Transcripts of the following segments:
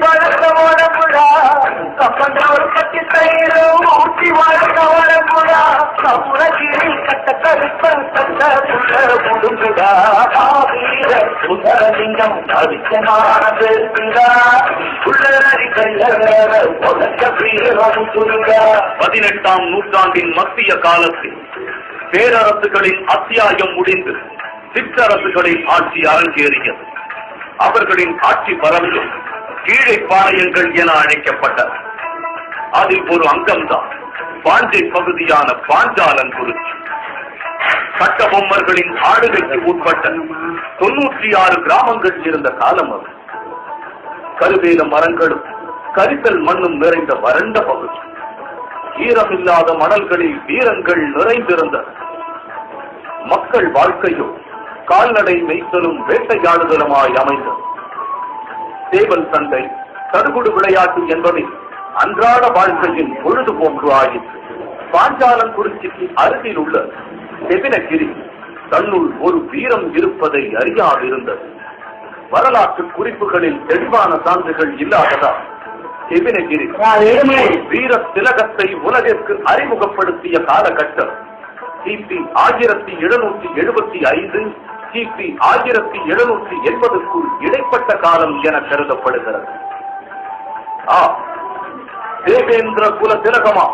வளர்ந்த உடம்புடா கப்பந்த ஒரு கட்டி தயிர் ஊட்டி வளர்ந்த உடம்புடா கபுரகிரி கட்ட கருப்பன் கட்ட புள்ள முடுங்குடா வீர சுந்தரலிங்கம் அரிசனானது உலக வீரம் சொல்லுடா. 18ஆம் நூற்றாண்டின் மத்திய காலத்தில் பேரரசுகளின் அத்தியாயம் முடிந்து சிற்றரசுகளின் ஆட்சி அரங்கேறியது. அவர்களின் ஆட்சி பரப்பு கீழே பாளையங்கள் என அழைக்கப்பட்டது. அதில் ஒரு அங்கம்தான் பாஞ்சை பகுதியான பாஞ்சாலங்குறிச்சி. கட்டபொம்மர்களின் ஆளுகைக்கு உட்பட்ட 96 கிராமங்கள் இருந்த காலம் அது. கருவேல மரங்களும் கரிசல் மண்ணும் நிறைந்த வறண்ட பகுதி. ஈரமில்லாத மணல்களில் வீரங்கள் நிறைந்திருந்தது. மக்கள் வாழ்க்கையோ கால்நடை மேய்த்தலும் வேட்டையாடுதலுமாய் அமைந்தது. சேவல் சண்டை, தடுகுடு விளையாட்டு என்பதில் அன்றாட வாழ்க்கையின் பொழுதுபோக்கு ஆயிற்று. பாஞ்சாலங்குறிச்சிக்கு அருகில் உள்ள செவினகிரி தன்னுள் ஒரு வீரம் இருப்பதை அறியாதிருந்தது. வரலாற்று குறிப்புகளில் தெளிவான சான்றுகள் இல்லாததால் செவினகிரி வீர திலகத்தை உலகிற்கு அறிமுகப்படுத்திய காலகட்டம் கிபி 1775 கிபி 1780க்குள் இடைப்பட்ட காலம் என கருதப்படுகிறது. தேவேந்திர குல திலகமா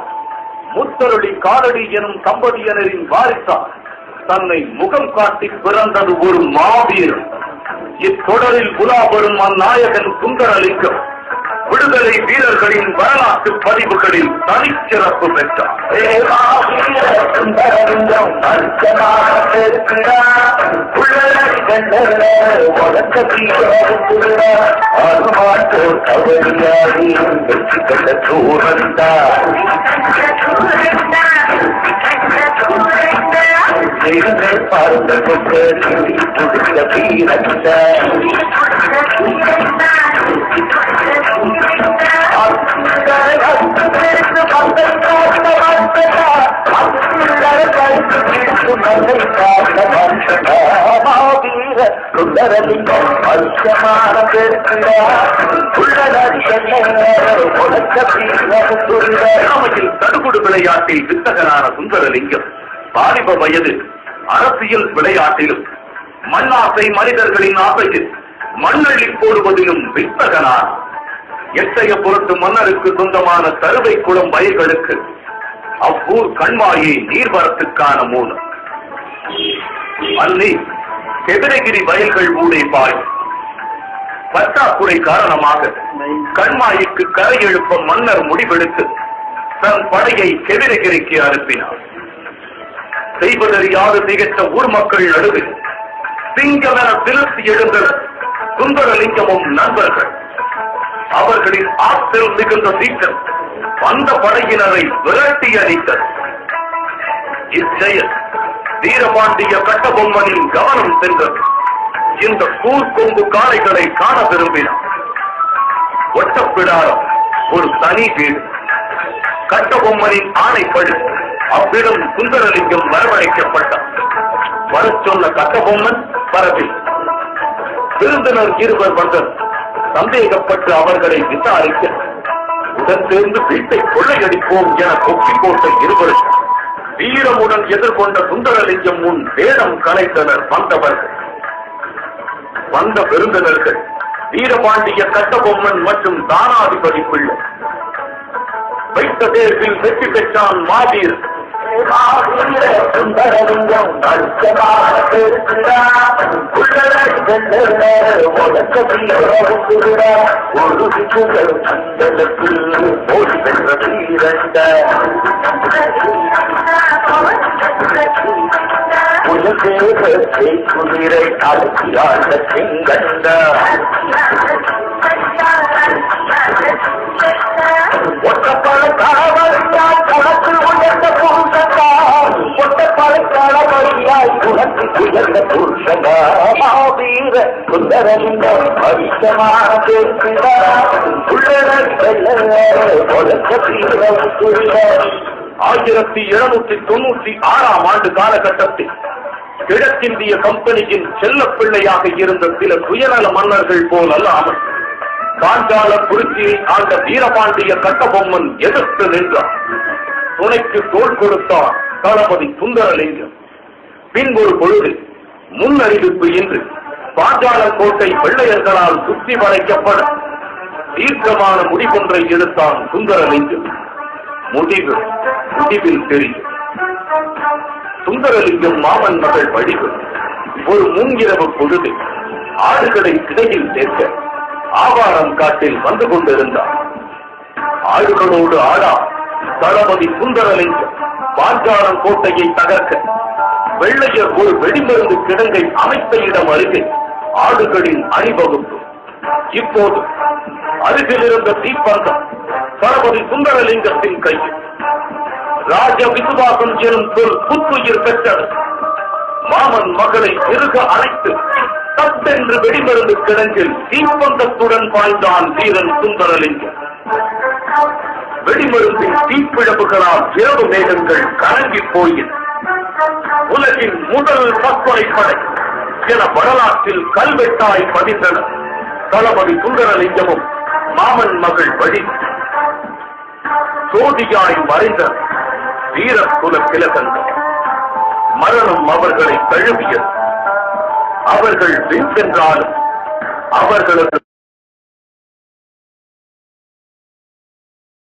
முத்தருளி காரடி எனும் தம்பதியினரின் வாரிசார் தன்னை முகம் காட்டி பிறந்தது ஒரு மாவீரன். இத்தொடரில் உலா வரும் அந்நாயகன் சுந்தரலிங்கம் விடுதலை வீரர்களின் வரலாற்று பதிவுகளில் தனிச்சிறப்பு பெற்றார். தடுகுடு விளையாட்டில் வித்தகனான சுந்தரலிங்கம் வாலிப வயது அரசியல் விளையாட்டிலும் மண்ணாசை மனிதர்களின் ஆசையில் மண்ணள்ளி போடுவதிலும் வித்தகனான எட்டய பொருட்டு மன்னருக்கு சொந்தமான தருவை குளம் வயல்களுக்கு அவ்வூர் கண்மாயை நீர்வரத்துக்கான மூலம். அன்னி செவினகிரி வயல்கள் ஊடே பாயும். பற்றாக்குறை காரணமாக கண்மாய்க்கு கரை எழுப்ப மன்னர் முடிவெடுத்து தன் படையை செவினகிரிக்கு அனுப்பினார். செய்வதறியாது திகற்ற ஊர் மக்கள் நடுவில் சிங்கமென திருத்தி எழுந்தனர் சுந்தரலிங்கமும் நண்பர்கள். அவர்களின் ஆற்றல் மிகுந்த சீற்றம் அந்த படையினரை விரட்டி அடித்தது. இச்செயல் வீரபாண்டிய கட்டபொம்மனின் கவனம் சென்றது. இந்த கூர்கொம்பு காளைகளை காண விரும்பினார். ஒட்டப்பிடாரம் ஒரு தனி வீடு. கட்டபொம்மனின் ஆணைப்படி அவ்விடம் சுந்தரலிங்கம் வரவழைக்கப்பட்டார். வர சொன்ன கட்டபொம்மன் வரவில் விருந்தினர் இருவர் வந்தனர். சந்தேகப்பட்டு அவர்களை விசாரிக்க உடன் சேர்ந்து வீட்டை கொள்ளையடிப்போம் என கொக்கி போட்ட இருவரும் வீரமுடன் எதிர்கொண்ட சுந்தரலிங்கம் முன் வேடம் கலைத்தனர் வந்தவர்கள். வந்த விருந்தினர்கள் வீரபாண்டிய கட்டபொம்மன் மற்றும் தானாதிபதி பிள்ளை. வைத்த தேர்வில் வெற்றி பெற்றான் மாவீர். சுந்தரலிங்கம் குதிரை அழுத்தியாண்ட செங்கண்ட ஒட்டப்பட காவலியாய் களத்தில் உயர்ந்த புருஷனா, ஒட்டப்பட காவலியாய் குணத்தில் உயர்ந்த புருஷனா, மாவீர சுந்தரலிங்கம் பரிசமான பேசுகிறார். 1796ஆம் ஆண்டு காலகட்டத்தில் கிழக்கிந்திய கம்பெனியின் செல்ல பிள்ளையாக இருந்த சில சுயநல மன்னர்கள் போல் அல்லாமல் பாஞ்சால குறிச்சியை ஆண்ட வீரபாண்டிய கட்டபொம்மன் எதிர்த்து நின்றார். துணைக்கு தோள் கொடுத்தார் தளபதி சுந்தரலிங்கம். பின்பொரு பொழுது முன்னறிவிப்பு இன்றி பாஞ்சால கோட்டை வெள்ளையர்களால் சுற்றி வளைக்கப்பட தீர்க்கமான முடிவொன்றை எடுத்தான் சுந்தரலிங்கம். முடிவில் தெரியும். சுந்தரலிங்கம் மாமன் மகள் வடிவு ஒரு முன்கிரவு பொழுது ஆடுகளை கிடையில் சேர்க்க ஆவாரம் காட்டில் வந்து கொண்டிருந்தார். ஆடுகளோடு ஆடா தளபதி சுந்தரலிங்கம் பாஞ்சாலம் கோட்டையை தகர்க்க வெள்ளையர் ஒரு வெடிமருந்து கிடங்கை அமைத்த இடம் அருகே ஆடுகளின் அணிவகுப்பு. இப்போது அருகில் இருந்த தீப்பந்தம் தளபதி சுந்தரலிங்கத்தின் கையில். ராஜ விசுவாசம் எனும் சொல் புத்துயிர் பெற்றது. மாமன் மகளை திருக அழைத்து தத்தென்று வெடிமருந்து கிடங்கில் தீப்பந்தத்துடன் பாய்ந்தான் வீரன் சுந்தரலிங்கம். வெடிமருந்தின் தீப்பிழப்புகளால் இரவு மேகங்கள் கலங்கி போயின. உலகின் முதல் தற்கொலை படை என வரலாற்றில் கல்வெட்டாய் பதிந்தனர் தளபதி சுந்தரலிங்கமும் மாமன் மகள் வழி. சோதியாய் மறைந்த வீரகுல திலகங்கள். மரணம் அவர்களை தழுவியது. அவர்கள் வென்றென்றாலும் அவர்களது